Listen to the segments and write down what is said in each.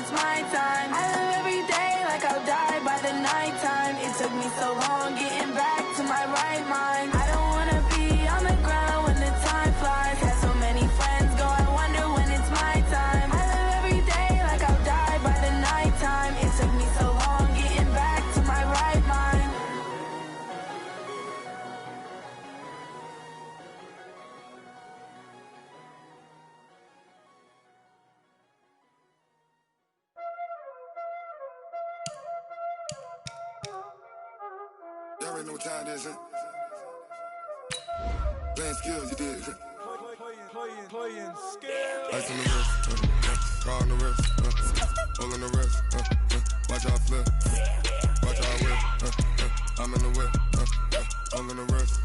it's my time. I live every day like I'll die by the nighttime. It took me so long getting back to my right mind. I don't wanna be on the ground when the time flies. Had so many friends go, I wonder when it's my time. I live every day like I'll die by the nighttime. It took me so long getting back to my right mind. Y'all already know what time it is, huh? Playing skills, you did. Playing skills. Ice on the wrist, car on the wrist, hole on the wrist, watch out flip, watch out whip, I'm in the whip, hole on the wrist,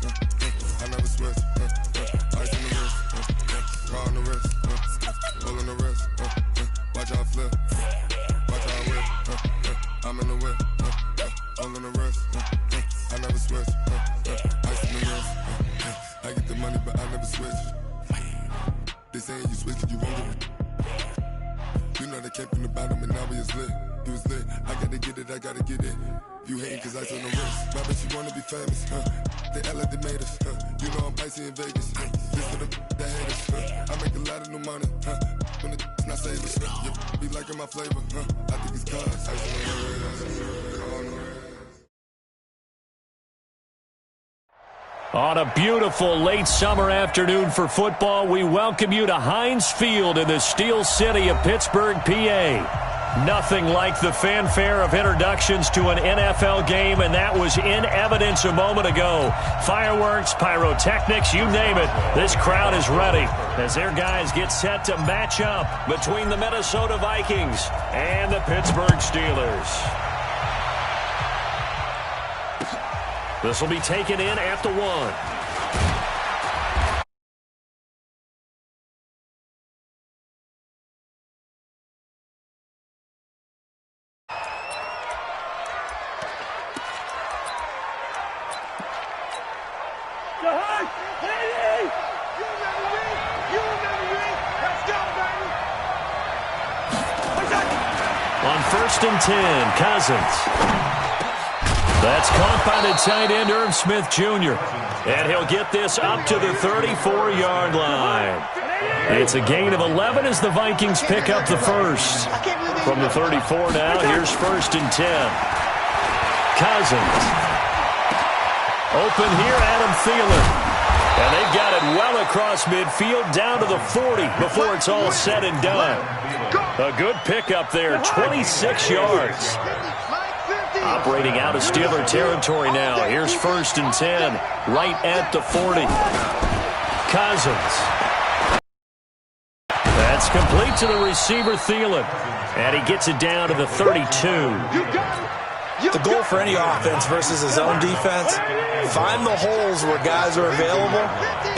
I never switch, ice on the wrist, car on the wrist, hole on the wrist, watch out flip, watch out whip, I'm in the whip, hole on the wrist, I never switch, ice on the wrist, I get the money but I never switch. They saying you switch and you won't get it. You know they came from the bottom and now we is lit. You was lit, I gotta get it, I gotta get it. You hating cause ice on the wrist. Why bet you wanna be famous, huh? They act like they made us, huh? You know I'm icy in Vegas, This for the that hate us, I make a lot of new money, When it's not savers, You be liking my flavor, I think it's cause ice on the wrist, car on the wrist. On a beautiful late summer afternoon for football, we welcome you to Heinz Field in the Steel City of Pittsburgh, PA. Nothing like the fanfare of introductions to an NFL game, and that was in evidence a moment ago. Fireworks, pyrotechnics, you name it. This crowd is ready as their guys get set to match up between the Minnesota Vikings and the Pittsburgh Steelers. This will be taken in at the 1. On 1st and 10, Cousins. That's caught by the tight end, Irv Smith Jr. And he'll get this up to the 34-yard line. It's a gain of 11 as the Vikings pick up the first. From the 34 now, here's 1st and 10. Cousins. Open here, Adam Thielen. And they've got it well across midfield, down to the 40 before it's all said and done. A good pickup there, 26 yards. Operating out of Steeler territory now. Here's 1st and 10, right at the 40. Cousins. That's complete to the receiver, Thielen. And he gets it down to the 32. The goal for any offense versus his own defense, find the holes where guys are available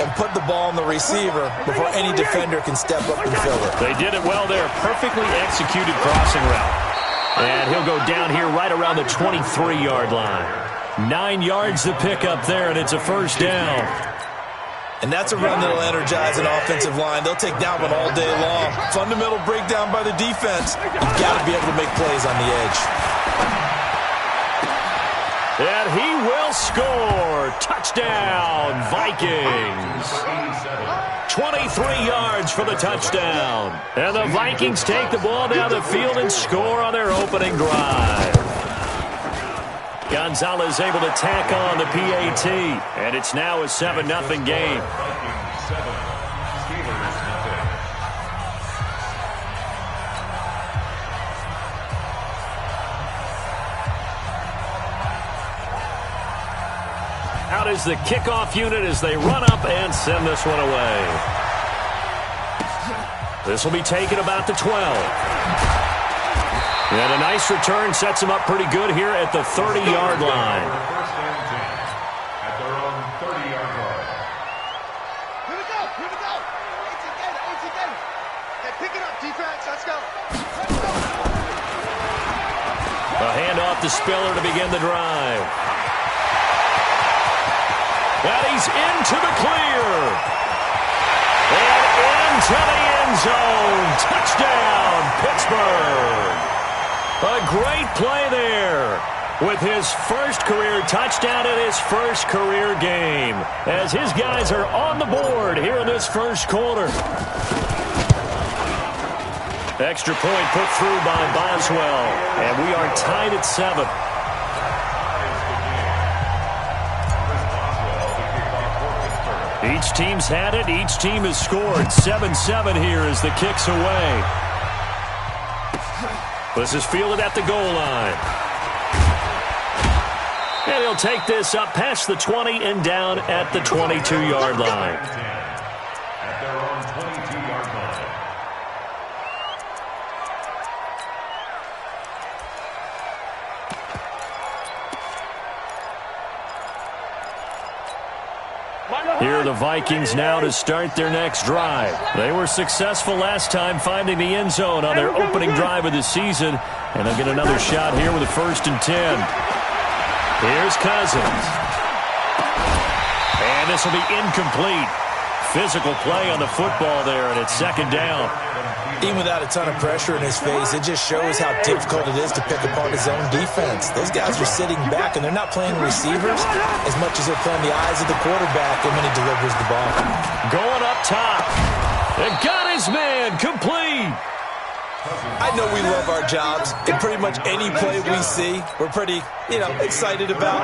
and put the ball in the receiver before any defender can step up and fill it. They did it well there. Perfectly executed crossing route. And he'll go down here right around the 23-yard line. 9 yards to pick up there, and it's a 1st down. And that's a run that'll energize an offensive line. They'll take that one all day long. Fundamental breakdown by the defense. You've got to be able to make plays on the edge. And he will score. Touchdown, Vikings. 23 yards for the touchdown. And the Vikings take the ball down the field and score on their opening drive. Gonzalez able to tack on the PAT. And it's now a 7-0 game. Out is the kickoff unit as they run up and send this one away. This will be taken about the 12. And a nice return sets them up pretty good here at the 30-yard line. At their own 30-yard line. Here we go. Okay, pick it up, defense. Let's go. A handoff to Spiller to begin the drive. And he's into the clear. And into the end zone. Touchdown, Pittsburgh. A great play there with his first career touchdown in his first career game as his guys are on the board here in this first quarter. Extra point put through by Boswell, and we are tied at 7. Each team's had it. Each team has scored. 7-7 here as the kick's away. This is fielded at the goal line. And he'll take this up past the 20 and down at the 22-yard line. At their own 22-yard line. Here are the Vikings now to start their next drive. They were successful last time finding the end zone on their opening drive of the season, and they'll get another shot here with a 1st and 10. Here's Cousins. And this will be incomplete. Physical play on the football there, and it's 2nd down. Even without a ton of pressure in his face, it just shows how difficult it is to pick apart his own defense. Those guys are sitting back, and they're not playing receivers as much as they're playing the eyes of the quarterback when he delivers the ball. Going up top. And got his man complete. I know we love our jobs, and pretty much any play we see, we're pretty, excited about.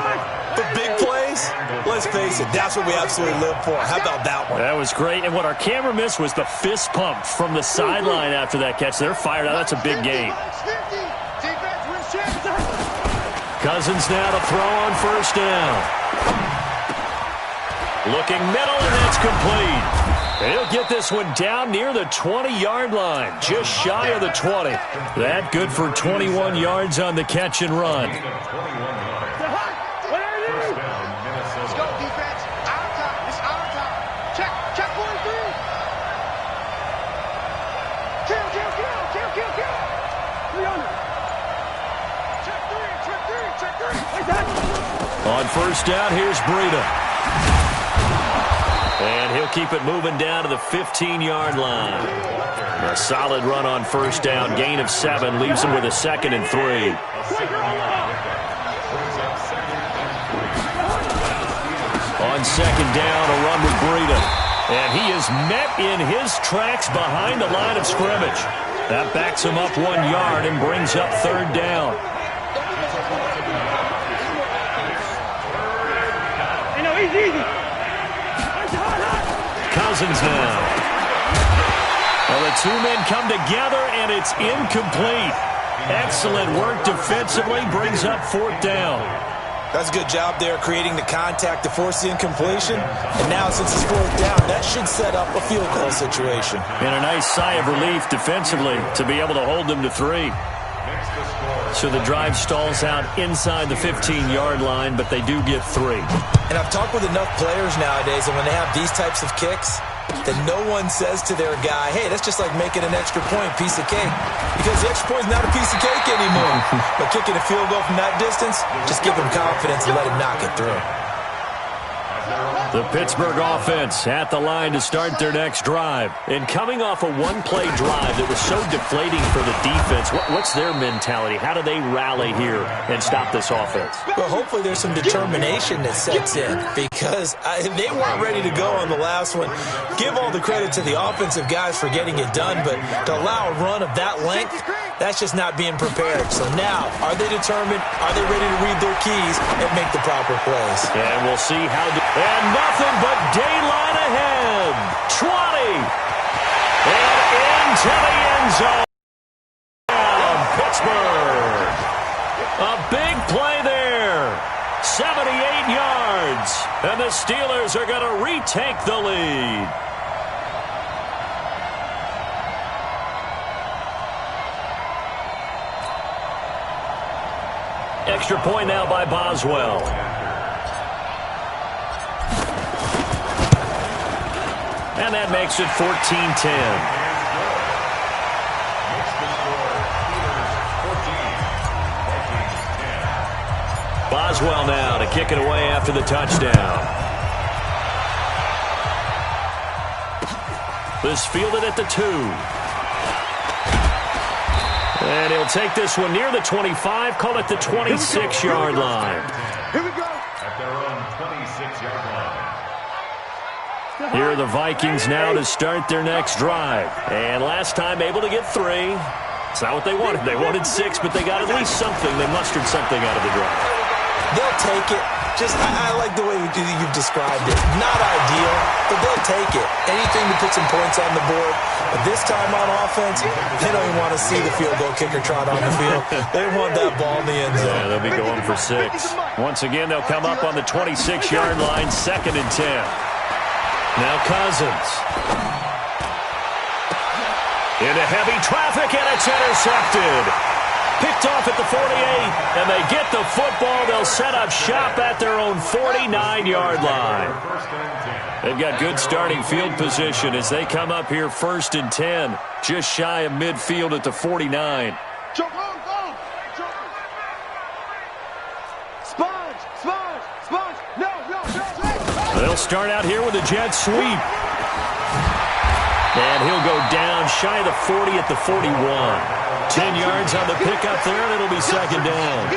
But big plays, let's face it, that's what we absolutely live for. How about that one? That was great, and what our camera missed was the fist pump from the sideline after that catch. They're fired out. That's a big gain. Cousins now to throw on 1st down. Looking middle, and that's complete. He'll get this one down near the 20-yard line, just shy of the 20. That good for 21 yards on the catch and run. Let's go, defense. Our time. It's our time. Check 43. Kill. 300. Check 3. On 1st down, here's Breida. And he'll keep it moving down to the 15-yard line. A solid run on 1st down. Gain of 7 leaves him with a 2nd and 3. On 2nd down, a run with Breida. And he is met in his tracks behind the line of scrimmage. That backs him up 1 yard and brings up 3rd down. Easy. Cousins now. Well, the two men come together, and it's incomplete. Excellent work defensively, brings up 4th down. That's a good job there, creating the contact to force the incompletion. And now, since it's 4th down, that should set up a field goal situation. And a nice sigh of relief defensively to be able to hold them to 3. So the drive stalls out inside the 15-yard line, but they do get 3. And I've talked with enough players nowadays, and when they have these types of kicks, that no one says to their guy, hey, that's just like making an extra point, piece of cake. Because the extra point is not a piece of cake anymore. But kicking a field goal from that distance, just give him confidence and let him knock it through. The Pittsburgh offense at the line to start their next drive. And coming off a one-play drive that was so deflating for the defense, what's their mentality? How do they rally here and stop this offense? Well, hopefully there's some determination that sets in because they weren't ready to go on the last one. Give all the credit to the offensive guys for getting it done, but to allow a run of that length, that's just not being prepared. So now, are they determined? Are they ready to read their keys and make the proper plays? And we'll see how... And nothing but daylight ahead. 20. And into the end zone. Pittsburgh. A big play there. 78 yards. And the Steelers are going to retake the lead. Extra point now by Boswell. And that makes it 14-10. Boswell now to kick it away after the touchdown. This fielded at the 2. And he'll take this one near the 25, call it the 26-yard line. Here we go. At their own 26-yard line. Here are the Vikings now to start their next drive. And last time able to get 3. It's not what they wanted. They wanted 6, but they got at least something. They mustered something out of the drive. They'll take it. I like the way you've described it. Not ideal, but they'll take it. Anything to put some points on the board. But this time on offense, they don't even want to see the field goal kicker trot on the field. They want that ball in the end zone. Yeah, they'll be going for 6. Once again, they'll come up on the 26-yard line, 2nd and 10. Now Cousins. Into heavy traffic, and it's intercepted. Picked off at the 48, and they get the football. They'll set up shop at their own 49-yard line. They've got good starting field position as they come up here 1st and 10, just shy of midfield at the 49. They'll start out here with a jet sweep. And he'll go down shy of the 40 at the 41. 10 yards on the pickup there, and it'll be 2nd down.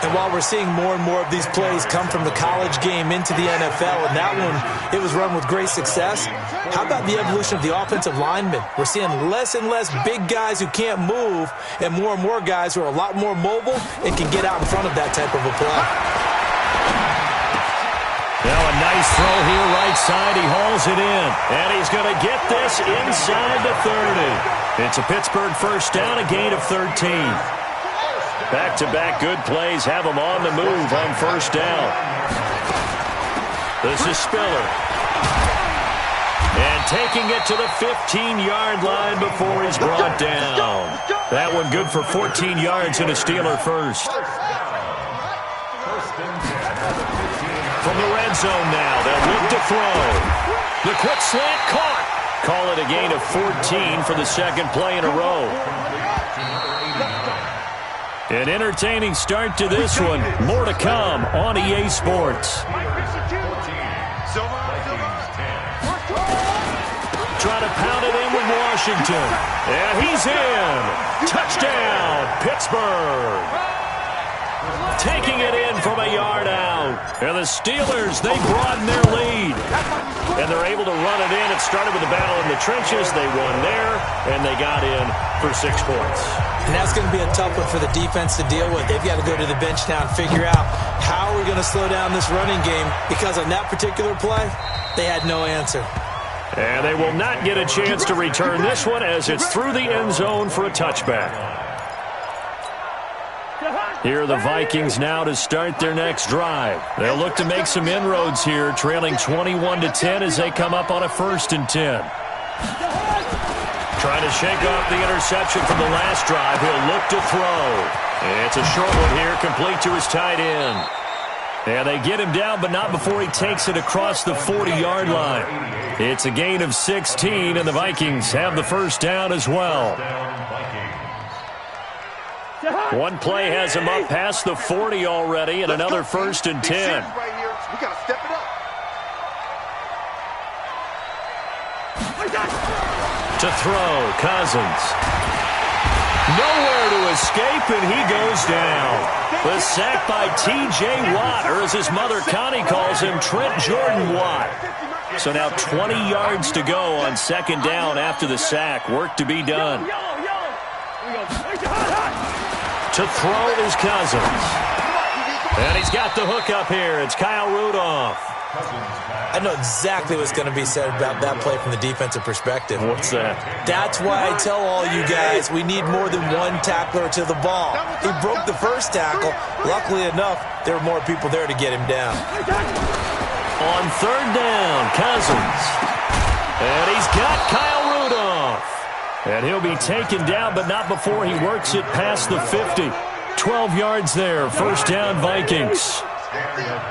And while we're seeing more and more of these plays come from the college game into the NFL, and that one, it was run with great success, how about the evolution of the offensive linemen? We're seeing less and less big guys who can't move, and more guys who are a lot more mobile and can get out in front of that type of a play. Now a nice throw here right side. He hauls it in. And he's going to get this inside the 30. It's a Pittsburgh first down, a gain of 13. Back-to-back good plays have him on the move on 1st down. This is Spiller. And taking it to the 15-yard line before he's brought down. That one good for 14 yards and a Steeler first. From the red zone now, they'll look to throw. The quick slant caught. Call it a gain of 14 for the 2nd play in a row. An entertaining start to this one. More to come on EA Sports. Trying to pound it in with Washington. And he's in. Touchdown, Pittsburgh. Taking it in from a yard out. And the Steelers, they broaden their lead. And they're able to run it in. It started with a battle in the trenches. They won there, and they got in for 6 points. And that's going to be a tough one for the defense to deal with. They've got to go to the bench now and figure out how we're going to slow down this running game, because on that particular play, they had no answer. And they will not get a chance to return this one as it's through the end zone for a touchback. Here are the Vikings now to start their next drive. They'll look to make some inroads here, trailing 21-10 as they come up on a 1st and 10. Trying to shake off the interception from the last drive. He'll look to throw. It's a short one here, complete to his tight end. And they get him down, but not before he takes it across the 40-yard line. It's a gain of 16, and the Vikings have the 1st down as well. One play has him up past the 40 already, and another 1st and 10. We got to step it up. To throw, Cousins. Nowhere to escape, and he goes down. The sack by T.J. Watt, or as his mother Connie calls him, Trent Jordan Watt. So now 20 yards to go on 2nd down after the sack. Work to be done. To throw is Cousins. And he's got the hook up here. It's Kyle Rudolph. I know exactly what's going to be said about that play from the defensive perspective. What's that? That's why I tell all you guys we need more than one tackler to the ball. He broke the first tackle. Luckily enough, there were more people there to get him down. On 3rd down, Cousins. And he's got Kyle Rudolph. And he'll be taken down, but not before he works it past the 50. 12 yards there, 1st down Vikings.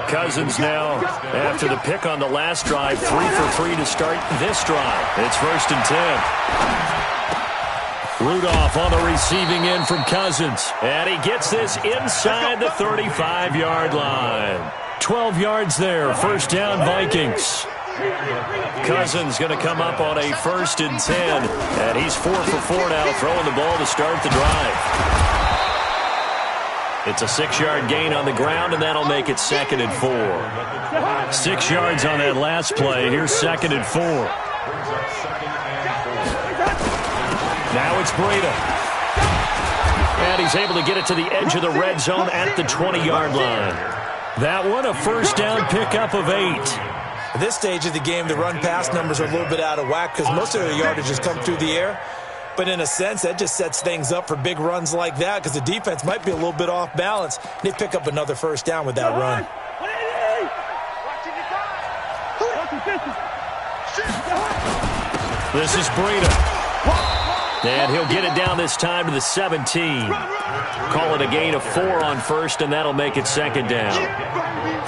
Cousins now, after the pick on the last drive, 3 for 3 to start this drive. It's 1st and 10. Rudolph on the receiving end from Cousins. And he gets this inside the 35-yard line. 12 yards there, 1st down Vikings. Cousins going to come up on a 1st and 10. And he's 4 for 4 now, throwing the ball to start the drive. It's a 6-yard gain on the ground, and that'll make it 2nd and 4. 6 yards on that last play. Here's 2nd and 4. Now it's Breida. And he's able to get it to the edge of the red zone at the 20-yard line. That one, a 1st down pickup of 8. At this stage of the game, the run-pass numbers are a little bit out of whack because most of the yardage has come through the air. But in a sense, that just sets things up for big runs like that because the defense might be a little bit off balance. They pick up another 1st down with that run. This is Breida. And he'll get it down this time to the 17. Call it a gain of 4 on 1st, and that'll make it 2nd down.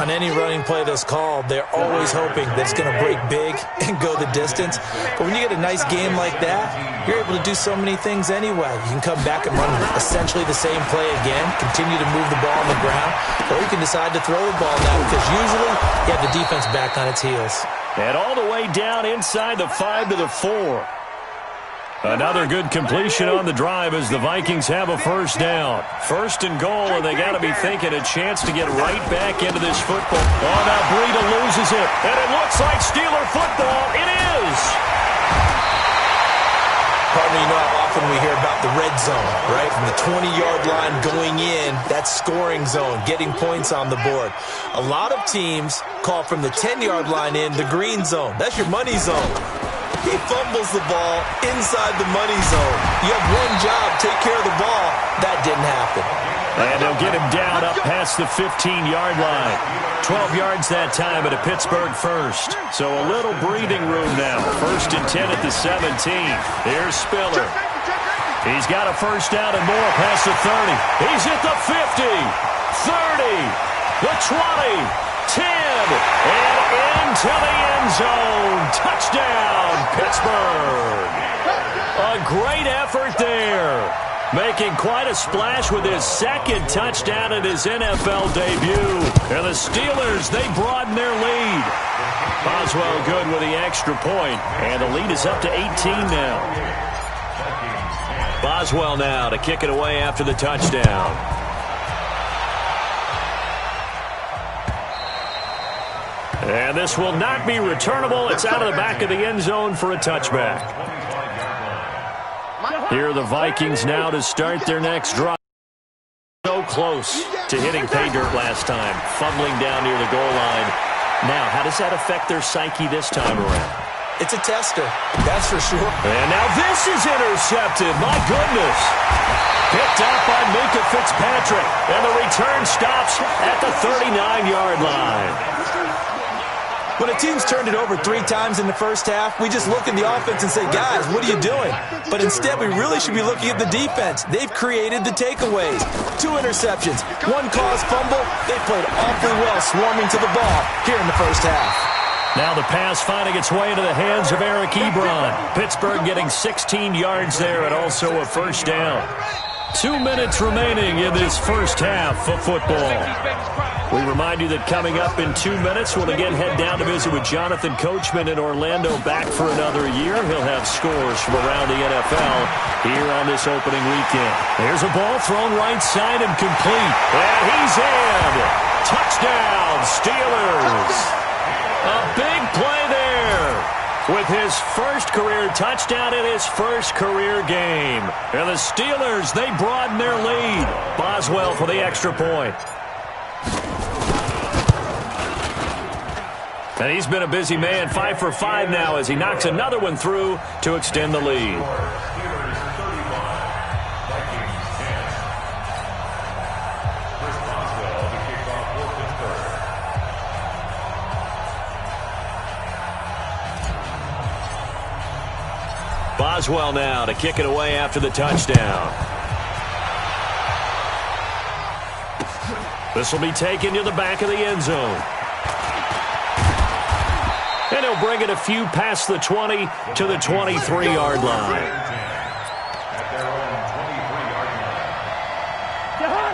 On any running play that's called, they're always hoping that it's going to break big and go the distance. But when you get a nice game like that, you're able to do so many things anyway. You can come back and run essentially the same play again, continue to move the ball on the ground, or you can decide to throw the ball now because usually you have the defense back on its heels. And all the way down inside the 5 to the 4. Another good completion on the drive as the Vikings have a 1st down. 1st and goal, and they got to be thinking a chance to get right back into this football. Oh, now Breida loses it, and it looks like Steeler football. It is! Pardon me, you know how often we hear about the red zone, right? From the 20-yard line going in, that scoring zone, getting points on the board. A lot of teams call from the 10-yard line in the green zone. That's your money zone. He fumbles the ball inside the money zone. You have one job, take care of the ball. That didn't happen. And they'll get him down up past the 15-yard line. 12 yards that time at a Pittsburgh 1st. So a little breathing room now. 1st and 10 at the 17. Here's Spiller. He's got a 1st down and more past the 30. He's at the 50, 30, the 20, 10, and into the end zone. Touchdown, Pittsburgh. A great effort there. Making quite a splash with his 2nd touchdown in his NFL debut. And the Steelers, they broaden their lead. Boswell good with the extra point. And the lead is up to 18 now. Boswell now to kick it away after the touchdown. And this will not be returnable. It's out of the back of the end zone for a touchback. Here are the Vikings now to start their next drive. So close to hitting pay dirt last time, fumbling down near the goal line. Now, how does that affect their psyche this time around? It's a tester, that's for sure. And now this is intercepted. My goodness. Picked up by Minka Fitzpatrick. And the return stops at the 39-yard line. When a team's turned it over 3 times in the first half, we just look at the offense and say, guys, what are you doing? But instead, we really should be looking at the defense. They've created the takeaways. 2 interceptions, 1 caused fumble. They played awfully well swarming to the ball here in the first half. Now the pass finding its way into the hands of Eric Ebron. Pittsburgh getting 16 yards there and also a 1st down. 2 minutes remaining in this first half of football. We remind you that coming up in 2 minutes, we'll again head down to visit with Jonathan Coachman in Orlando, back for another year. He'll have scores from around the NFL here on this opening weekend. There's a ball thrown right side and complete. And he's in. Touchdown, Steelers. A big play there with his first career touchdown in his first career game. And the Steelers, they broaden their lead. Boswell for the extra point. And he's been a busy man, 5 for 5 now as he knocks another one through to extend the lead. Boswell now to kick it away after the touchdown. This will be taken to the back of the end zone. And he'll bring it a few past the 20 to the 23-yard line.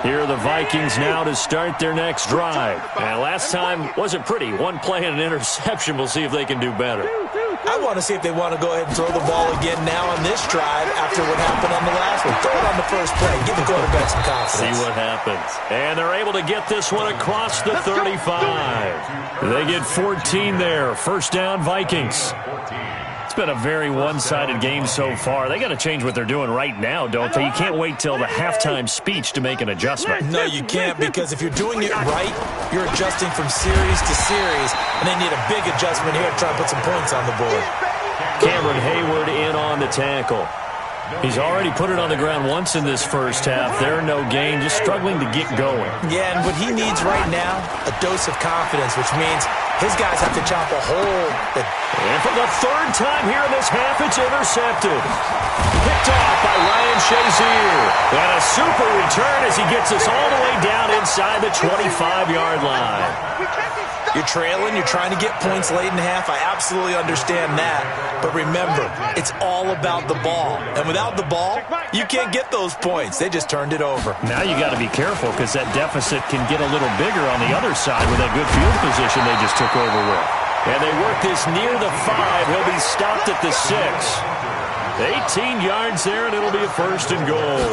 Here are the Vikings now to start their next drive. And last time wasn't pretty. One play and an interception. We'll see if they can do better. I want to see if they want to go ahead and throw the ball again now on this drive after what happened on the last one. Throw it on the first play. Give the quarterback some confidence. See what happens. And they're able to get this one across the 35. They get 14 there. First down, Vikings. It's been a very one-sided game so far. They got to change what they're doing right now, don't they? You can't wait till the halftime speech to make an adjustment. No, you can't, because if you're doing it right, you're adjusting from series to series, and they need a big adjustment here to try and put some points on the board. Cameron Hayward in on the tackle. He's already put it on the ground once in this first half. There, no gain, just struggling to get going. Yeah, and what he needs right now, a dose of confidence, which means his guys have to chop a hole. And for the third time here in this half, it's intercepted. Picked off by Ryan Shazier. And a super return as he gets us all the way down inside the 25-yard line. You're trailing, you're trying to get points late in the half. I absolutely understand that. But remember, it's all about the ball. And without the ball, you can't get those points. They just turned it over. Now you got to be careful, because that deficit can get a little bigger on the other side with that good field position they just took over with. And they work this near the 5. He'll be stopped at the 6. 18 yards there, and it'll be a first and goal.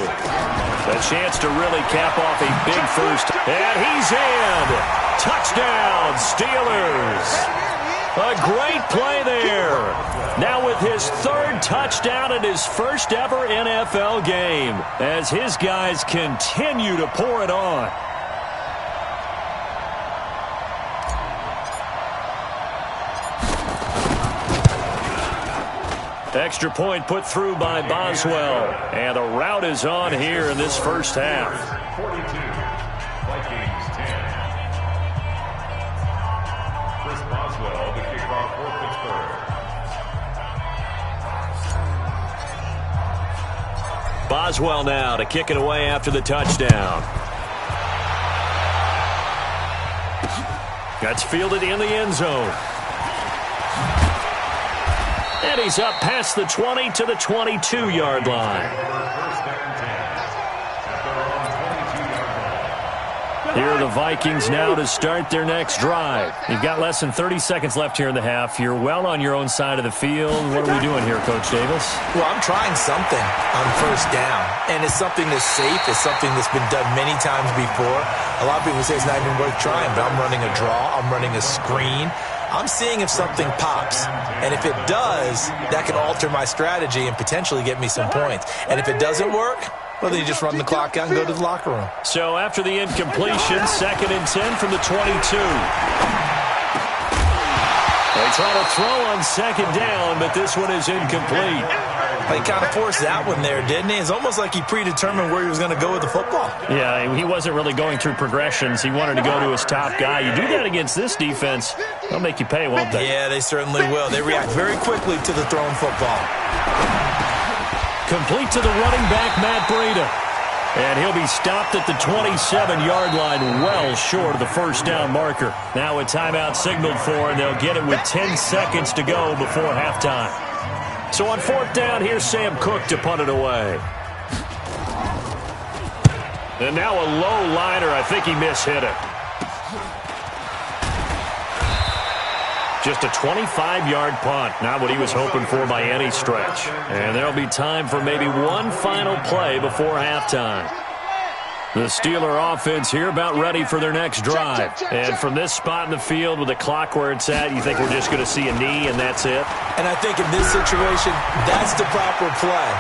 A chance to really cap off a big first. And he's in. Touchdown, Steelers. A great play there. Now with his third touchdown in his first ever NFL game, as his guys continue to pour it on. Extra point put through by Boswell. And the route is on here in this first half. 42, Vikings 10. Chris Boswell, the kickoff for Pittsburgh. Boswell now to kick it away after the touchdown. That's fielded in the end zone. And he's up past the 20 to the 22-yard line. Here are the Vikings now to start their next drive. You've got less than 30 seconds left here in the half. You're well on your own side of the field. What are we doing here, Coach Davis? Well, I'm trying something on first down. And it's something that's safe. It's something that's been done many times before. A lot of people say it's not even worth trying, but I'm running a draw. I'm running a screen. I'm seeing if something pops. And if it does, that can alter my strategy and potentially get me some points. And if it doesn't work, well, then you just run the clock out and go to the locker room. So after the incompletion, 2nd and 10 from the 22. They try to throw on 2nd down, but this one is incomplete. He kind of forced that one there, didn't he? It's almost like he predetermined where he was going to go with the football. Yeah, he wasn't really going through progressions. He wanted to go to his top guy. You do that against this defense, they'll make you pay, won't they? Yeah, they certainly will. They react very quickly to the thrown football. Complete to the running back, Matt Breida. And he'll be stopped at the 27-yard line, well short of the first down marker. Now a timeout signaled for, and they'll get it with 10 seconds to go before halftime. So on 4th down, here's Sam Cook to punt it away. And now a low liner. I think he mishit it. Just a 25-yard punt. Not what he was hoping for by any stretch. And there'll be time for maybe one final play before halftime. The Steeler offense here about ready for their next drive. And from this spot in the field with the clock where it's at, you think we're just going to see a knee and that's it? And I think in this situation, that's the proper play.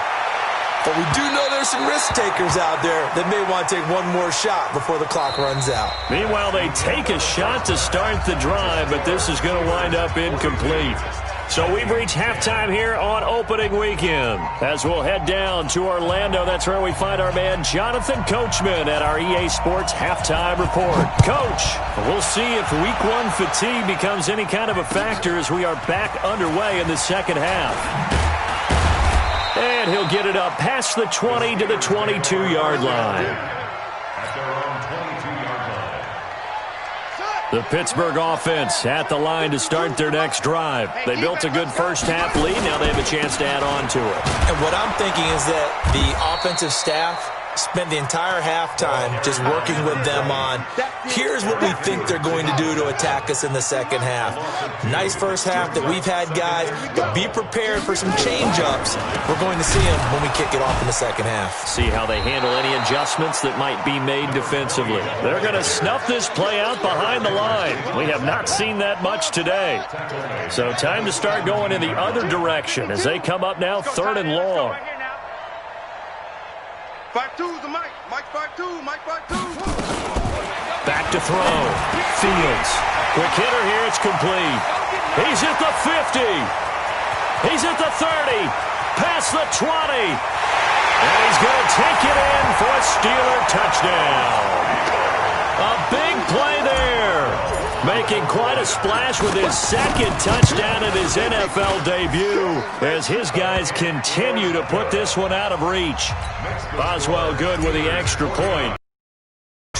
But we do know there's some risk takers out there that may want to take one more shot before the clock runs out. Meanwhile, they take a shot to start the drive, but this is going to wind up incomplete. So we've reached halftime here on opening weekend. As we'll head down to Orlando, that's where we find our man Jonathan Coachman at our EA Sports Halftime Report. Coach, we'll see if Week 1 fatigue becomes any kind of a factor as we are back underway in the second half. And he'll get it up past the 20 to the 22-yard line. The Pittsburgh offense at the line to start their next drive. They built a good first half lead. Now they have a chance to add on to it. And what I'm thinking is that the offensive staff spent the entire halftime just working with them on, here's what we think they're going to do to attack us in the second half. Nice first half that we've had, guys, but be prepared for some change-ups. We're going to see them when we kick it off in the second half. See how they handle any adjustments that might be made defensively. They're going to snuff this play out behind the line. We have not seen that much today. So time to start going in the other direction as they come up now 3rd and long. 5-2's the Mike. Mike 5-2. Mike 5-2. Back to throw. Fields. Quick hitter here. It's complete. He's at the 50. He's at the 30. Past the 20. And he's going to take it in for a Steeler touchdown. A big play there. Making quite a splash with his second touchdown in his NFL debut as his guys continue to put this one out of reach. Boswell good with the extra point.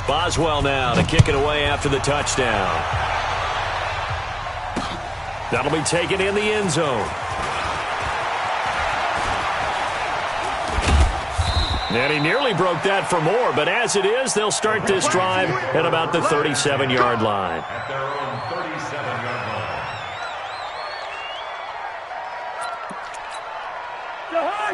Boswell now to kick it away after the touchdown. That'll be taken in the end zone. And he nearly broke that for more, but as it is, they'll start this drive at about the 37-yard line. At their own 37-yard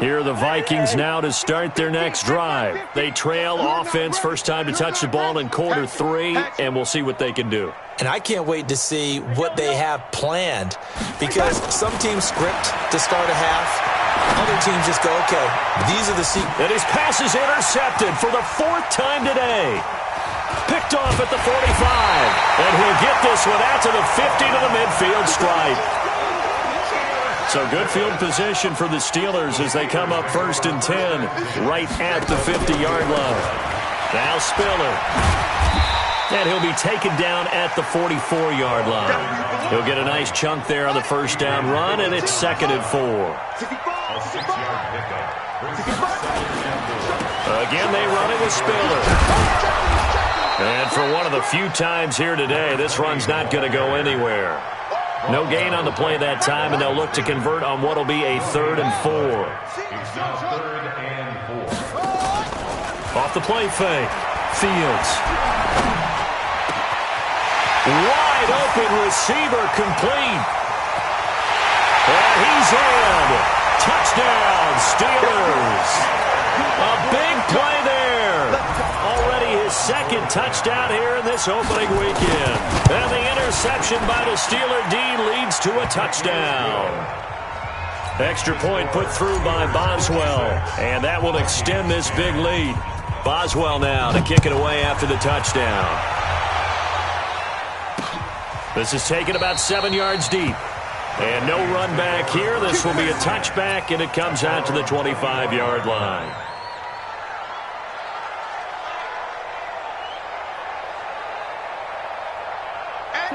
line. Here are the Vikings now to start their next drive. They trail offense, first time to touch the ball in quarter 3, and we'll see what they can do. And I can't wait to see what they have planned, because some teams script to start a half. Other teams just go, okay, these are the And his pass is intercepted for the 4th time today. Picked off at the 45. And he'll get this one out to the 50 to the midfield stripe. So good field position for the Steelers as they come up 1st and 10 right at the 50-yard line. Now Spiller. And he'll be taken down at the 44-yard line. He'll get a nice chunk there on the first down run, and it's 2nd and 4. A 6-yard pickup. Again, they run it with Spiller. And for one of the few times here today, this run's not going to go anywhere. No gain on the play that time, and they'll look to convert on what will be a 3rd and 4. It's now 3rd and 4. Off the play fake. Fields. Wide open receiver complete. And he's in. Touchdown, Steelers. A big play there. Already his 2nd touchdown here in this opening weekend. And the interception by the Steeler D leads to a touchdown. Extra point put through by Boswell. And that will extend this big lead. Boswell now to kick it away after the touchdown. This is taken about 7 yards deep. And no run back here. This will be a touchback, and it comes out to the 25-yard line.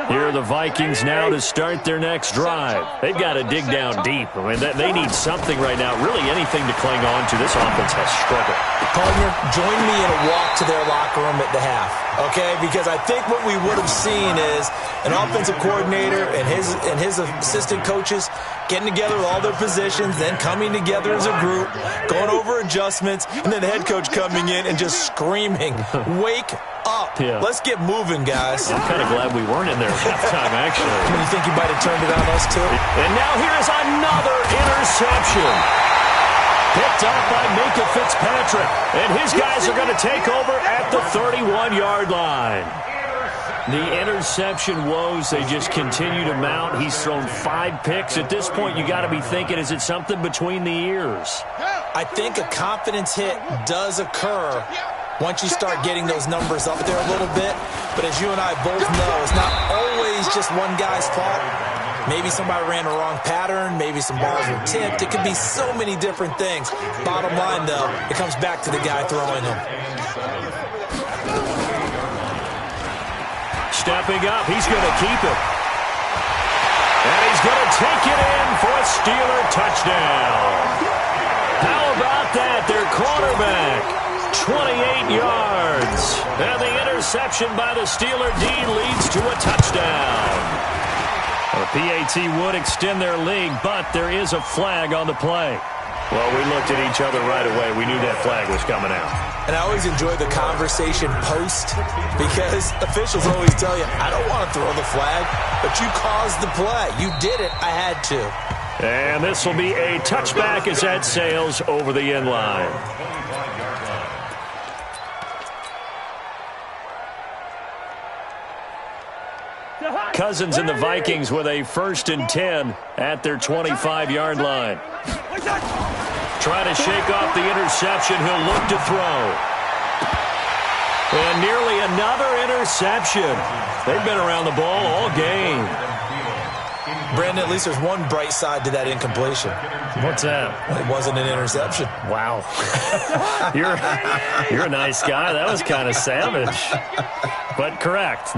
Here are the Vikings now to start their next drive. They've got to dig down deep. I mean, they need something right now, really anything to cling on to. This offense has struggled. Partner, join me in a walk to their locker room at the half, okay? Because I think what we would have seen is an offensive coordinator and his assistant coaches getting together with all their positions, then coming together as a group, going over adjustments, and then the head coach coming in and just screaming, wake up. Yeah. Let's get moving, guys. I'm kind of glad we weren't in there at halftime, actually. You think you might have turned it on us, too? And now here's another interception. Picked up by Minka Fitzpatrick. And his guys are going to take over at the 31-yard line. The interception woes, they just continue to mount. He's thrown 5 picks. At this point, you got to be thinking, is it something between the ears? I think a confidence hit does occur once you start getting those numbers up there a little bit. But as you and I both know, it's not always just one guy's fault. Maybe somebody ran a wrong pattern. Maybe some balls were tipped. It could be so many different things. Bottom line, though, it comes back to the guy throwing them. Stepping up, he's going to keep it. And he's going to take it in for a Steeler touchdown. How about that? Their quarterback, 28 yards. And the interception by the Steeler D leads to a touchdown. The PAT would extend their lead, but there is a flag on the play. Well, we looked at each other right away. We knew that flag was coming out. And I always enjoy the conversation post because officials always tell you, I don't want to throw the flag, but you caused the play. You did it. I had to. And this will be a touchback as that sails over the end line. Cousins and the Vikings with a 1st and 10 at their 25-yard line. Trying to shake off the interception. He'll look to throw. And nearly another interception. They've been around the ball all game. Brandon, at least there's one bright side to that incompletion. What's that? It wasn't an interception. Wow. You're a nice guy. That was kind of savage. But correct.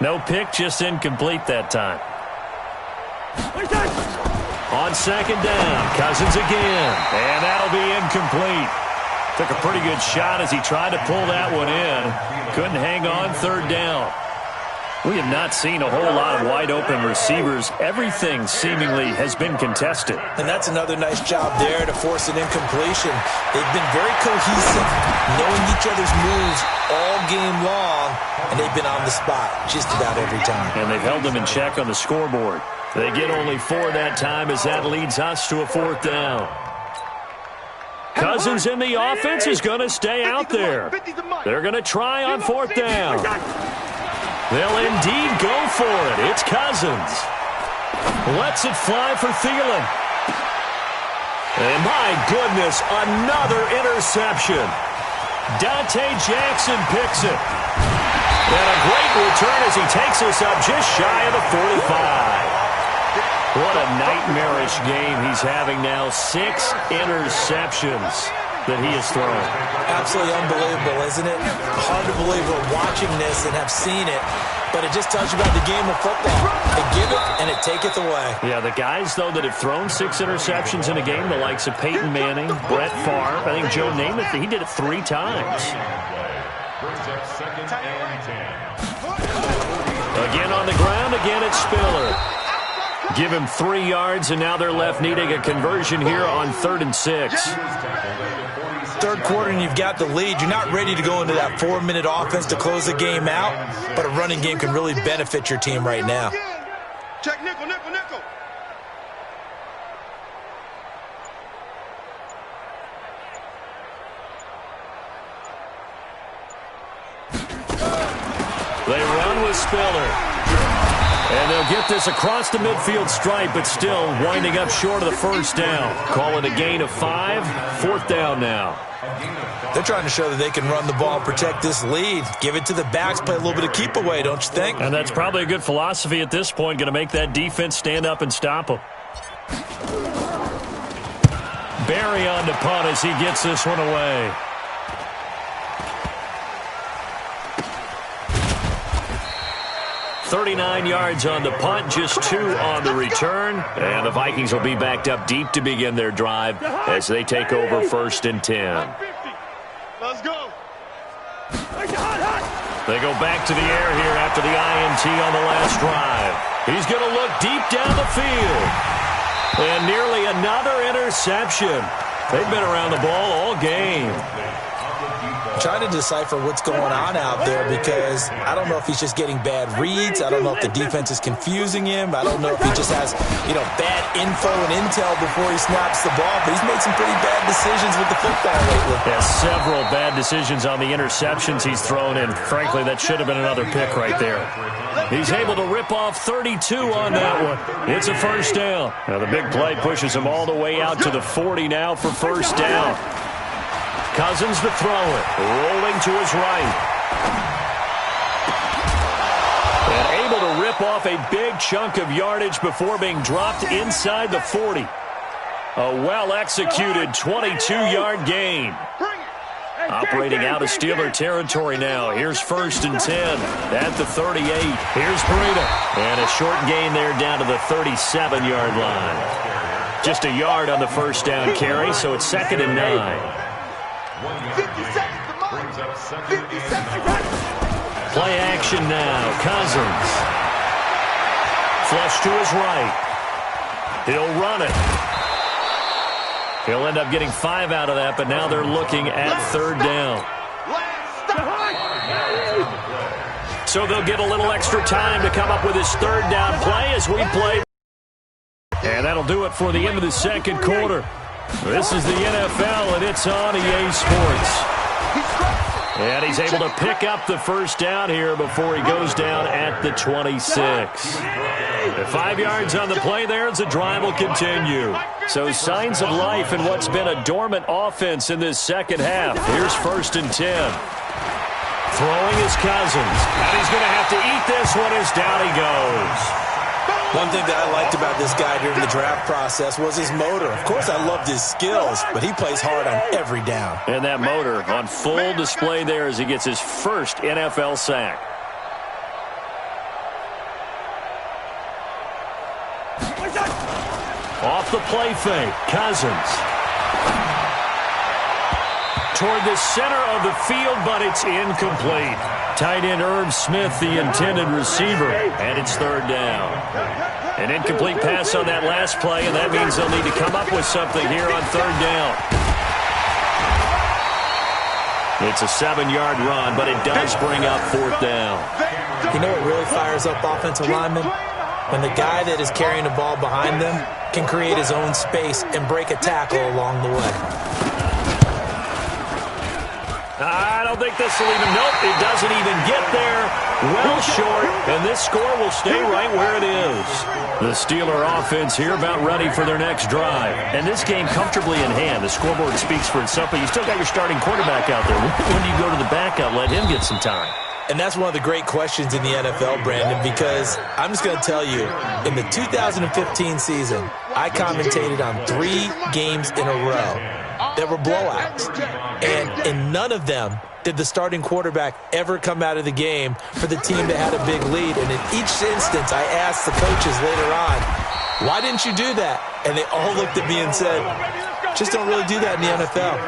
No pick, just incomplete that time. On 2nd down, Cousins again. And that'll be incomplete. Took a pretty good shot as he tried to pull that one in. Couldn't hang on 3rd down. We have not seen a whole lot of wide-open receivers. Everything seemingly has been contested. And that's another nice job there to force an incompletion. They've been very cohesive, knowing each other's moves all game long, and they've been on the spot just about every time. And they've held them in check on the scoreboard. They get only 4 that time as that leads us to a 4th down. Cousins in the offense is going to stay out there. They're going to try on 4th down. They'll indeed go for it. It's Cousins. Lets it fly for Thielen. And my goodness, another interception. Dante Jackson picks it. And a great return as he takes us up just shy of the 45. What a nightmarish game he's having now. 6 interceptions that he has thrown. Absolutely unbelievable, isn't it? Hard to believe we're watching this and have seen it, but it just tells you about the game of football. They give it and it taketh away. Yeah, the guys, though, that have thrown 6 interceptions in a game, the likes of Peyton Manning, Brett Favre, I think Joe Namath, he did it 3 times. Again on the ground, again it's Spiller. Give him 3 yards, and now they're left needing a conversion here on 3rd and 6. 3rd quarter, and you've got the lead. You're not ready to go into that 4-minute offense to close the game out, but a running game can really benefit your team right now. Check nickel, nickel, nickel. They run with Spiller. And they'll get this across the midfield stripe, but still winding up short of the 1st down. Call it a gain of 5. 4th down now. They're trying to show that they can run the ball, protect this lead. Give it to the backs, play a little bit of keep away, don't you think? And that's probably a good philosophy at this point, going to make that defense stand up and stop them. Barry on the punt as he gets this one away. $39 yards on the punt, just 2 on the return. And the Vikings will be backed up deep to begin their drive as they take over 1st and 10. Let's go. They go back to the air here after the INT on the last drive. He's going to look deep down the field. And nearly another interception. They've been around the ball all game. Trying to decipher what's going on out there because I don't know if he's just getting bad reads. I don't know if the defense is confusing him. I don't know if he just has, bad info and intel before he snaps the ball. But he's made some pretty bad decisions with the football lately. Yeah, several bad decisions on the interceptions he's thrown in. Frankly, that should have been another pick right there. He's able to rip off 32 on that one. It's a 1st down. Now the big play pushes him all the way out to the 40 now for 1st down. Cousins to throw it, rolling to his right. And able to rip off a big chunk of yardage before being dropped inside the 40. A well-executed 22-yard gain. Operating out of Steeler territory now. Here's 1st and 10 at the 38. Here's Breida. And a short gain there down to the 37-yard line. Just a yard on the 1st down carry, so it's 2nd and 9. 50 seconds to mark. 50 seconds. Play action now. Cousins. Flush to his right. He'll run it. He'll end up getting 5 out of that, but now they're looking at 3rd down. So they'll get a little extra time to come up with his third down play as we play. And that'll do it for the end of the second quarter. This is the NFL, and it's on EA Sports. And he's able to pick up the first down here before he goes down at the 26. 5 yards on the play there as the drive will continue. So signs of life in what's been a dormant offense in this second half. Here's 1st and 10. Throwing his Cousins. And he's going to have to eat this one as down he goes. One thing that I liked about this guy during the draft process was his motor. Of course, I loved his skills, but he plays hard on every down. And that motor on full display there as he gets his first NFL sack. Off the play fake, Cousins. Toward the center of the field, but it's incomplete. Tight end Irv Smith, the intended receiver, and it's 3rd down. An incomplete pass on that last play, and that means they'll need to come up with something here on 3rd down. It's a 7-yard run, but it does bring up 4th down. You know what really fires up offensive linemen? When the guy that is carrying the ball behind them can create his own space and break a tackle along the way. I don't think this will even, nope, it doesn't even get there. Well short, and this score will stay right where it is. The Steeler offense here about ready for their next drive. And this game comfortably in hand. The scoreboard speaks for itself, but you still got your starting quarterback out there. When do you go to the backup, let him get some time? And that's one of the great questions in the NFL, Brandon, because I'm just going to tell you, in the 2015 season, I commentated on 3 games in a row that were blowouts. And in none of them did the starting quarterback ever come out of the game for the team that had a big lead. And in each instance, I asked the coaches later on, why didn't you do that? And they all looked at me and said, just don't really do that in the NFL.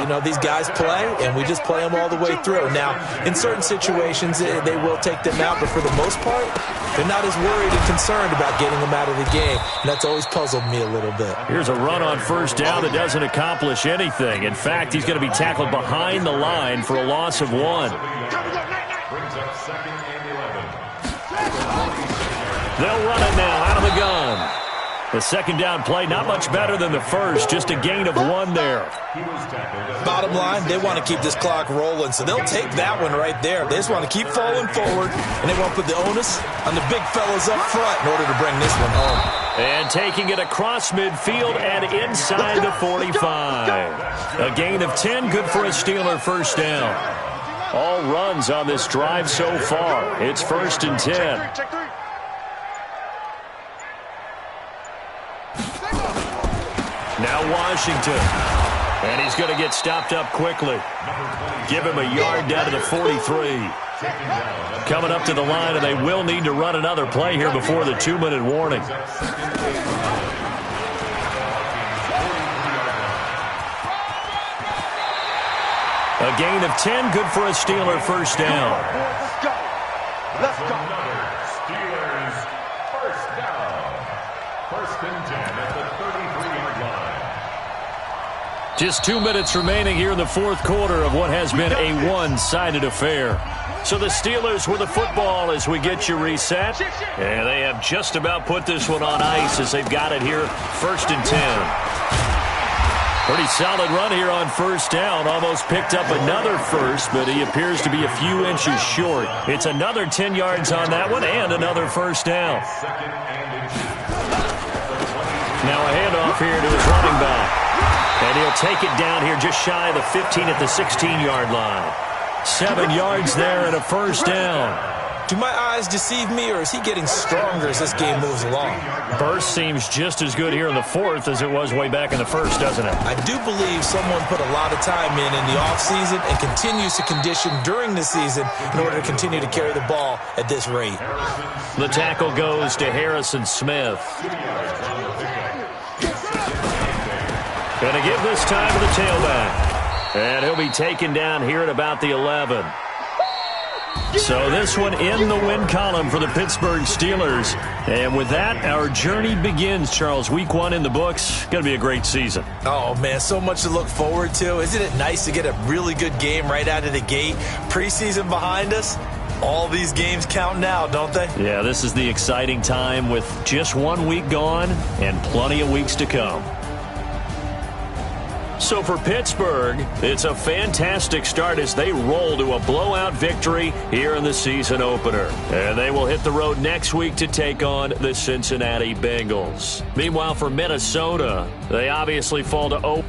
You know, these guys play, and we just play them all the way through. Now, in certain situations, they will take them out, but for the most part, they're not as worried and concerned about getting them out of the game. And that's always puzzled me a little bit. Here's a run on 1st down that doesn't accomplish anything. In fact, he's going to be tackled behind the line for a loss of 1. They'll run it now out of the gun. The 2nd down play, not much better than the first, just a gain of 1 there. Bottom line, they want to keep this clock rolling, so they'll take that one right there. They just want to keep falling forward, and they want to put the onus on the big fellas up front in order to bring this one home. And taking it across midfield and inside the 45. A gain of 10, good for a Steeler 1st down. All runs on this drive so far. It's 1st and 10. Now Washington, and he's going to get stopped up quickly. Give him a yard down to the 43. Coming up to the line, and they will need to run another play here before the 2-minute warning. A gain of 10, good for a Steeler 1st down. Let's go. Steelers 1st down. 1st and 10 at the 33-yard line. Just 2 minutes remaining here in the 4th quarter of what has been a one-sided affair. So the Steelers with the football as we get you reset. And they have just about put this one on ice as they've got it here 1st and 10. Pretty solid run here on 1st down. Almost picked up another first, but he appears to be a few inches short. It's another 10 yards on that one and another 1st down. Now a handoff here to his running back. And he'll take it down here just shy of the 15 at the 16-yard line. 7 yards there and a 1st down. Do my eyes deceive me, or is he getting stronger as this game moves along? Burst seems just as good here in the 4th as it was way back in the 1st, doesn't it? I do believe someone put a lot of time in the offseason and continues to condition during the season in order to continue to carry the ball at this rate. The tackle goes to Harrison Smith. Going to give this time to the tailback. And he'll be taken down here at about the 11. So this one in the win column for the Pittsburgh Steelers. And with that, our journey begins, Charles. Week 1 in the books. Going to be a great season. Oh, man, so much to look forward to. Isn't it nice to get a really good game right out of the gate? Preseason behind us. All these games count now, don't they? Yeah, this is the exciting time with just 1 week gone and plenty of weeks to come. So for Pittsburgh, it's a fantastic start as they roll to a blowout victory here in the season opener. And they will hit the road next week to take on the Cincinnati Bengals. Meanwhile, for Minnesota, they obviously fall to 0.